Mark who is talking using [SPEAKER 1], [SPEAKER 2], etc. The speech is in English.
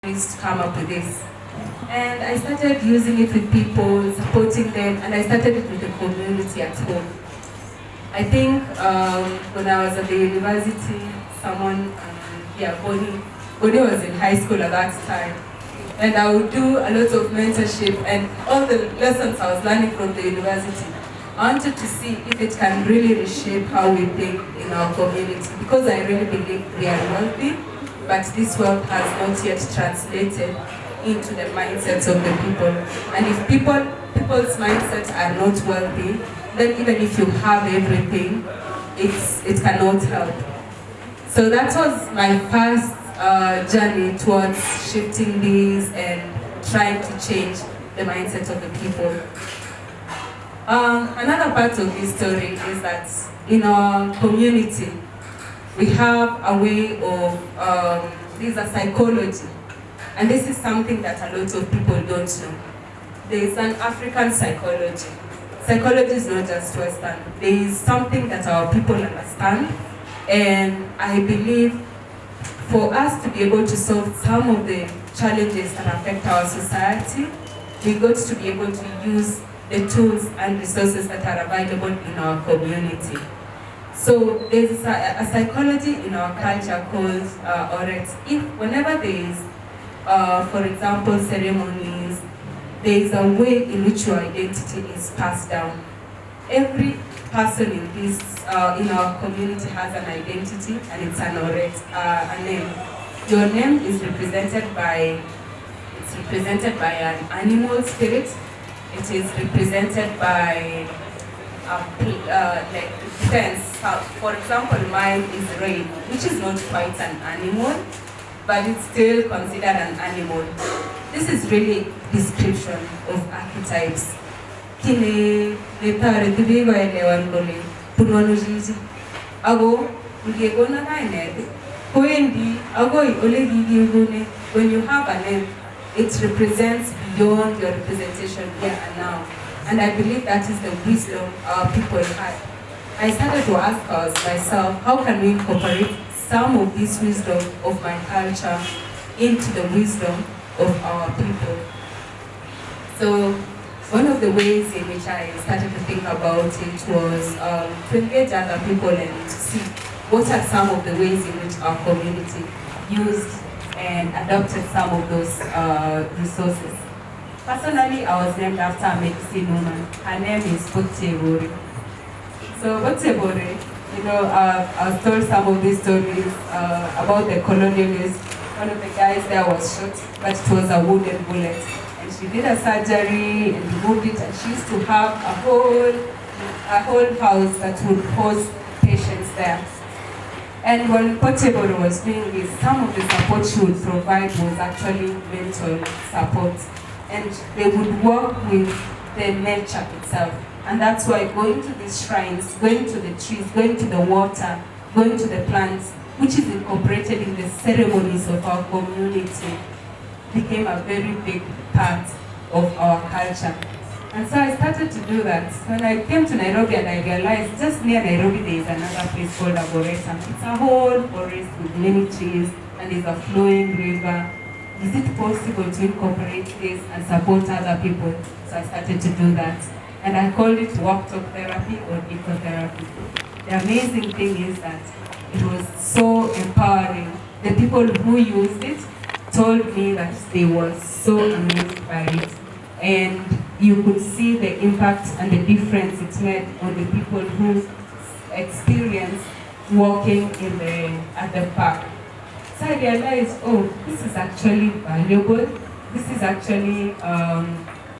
[SPEAKER 1] to come up with this. And I started using it with people, supporting them, and I started it with the community at home. I think when I was at the university, Bonnie was in high school at that time. And I would do a lot of mentorship and all the lessons I was learning from the university. I wanted to see if it can really reshape how we think in our community, because I really believe we are wealthy, but this wealth has not yet translated into the mindsets of the people. And if people's mindsets are not wealthy, then even if you have everything, it cannot help. So that was my first journey towards shifting these and trying to change the mindset of the people. Another part of this story is that in our community, we have a way of, there's a psychology. And this is something that a lot of people don't know. There is an African psychology. Psychology is not just Western. There is something that our people understand. And I believe for us to be able to solve some of the challenges that affect our society, we got to be able to use the tools and resources that are available in our community. So there's a psychology in our culture called Oret. If whenever there is, for example, ceremonies, there is a way in which your identity is passed down. Every person in this, in our community has an identity, and it's an Oret, a name. Your name is represented by an animal spirit. It is represented by like defense. For example, mine is rain, which is not quite an animal, but it's still considered an animal. This is really description of archetypes. Kine letare divigo elewan gole punwanu jiji. Ago ugegona na ined. Koendi ago ole gigi. When you have a name, it represents beyond your representation here and now. And I believe that is the wisdom our people have. I started to ask myself, how can we incorporate some of this wisdom of my culture into the wisdom of our people? So one of the ways in which I started to think about it was to engage other people and to see what are some of the ways in which our community used and adopted some of those resources. Personally, I was named after a medicine woman. Her name is Bore. So Bore, I was told some of these stories about the colonialists. One of the guys there was shot, but it was a wooden bullet. And she did a surgery and removed it, and she used to have a whole house that would host patients there. And when Potable was doing this, some of the support she would provide was actually mental support. And they would work with the nature itself. And that's why going to these shrines, going to the trees, going to the water, going to the plants, which is incorporated in the ceremonies of our community, became a very big part of our culture. And so I started to do that. When I came to Nairobi and I realized just near Nairobi there is another place called Arboretum. It's a whole forest with many trees and there's a flowing river. Is it possible to incorporate this and support other people? So I started to do that. And I called it walk talk therapy or ecotherapy. The amazing thing is that it was so empowering. The people who used it told me that they were so amazed by it. And you could see the impact and the difference it made on the people who experienced walking at the park. So I realized, oh, this is actually valuable. This is actually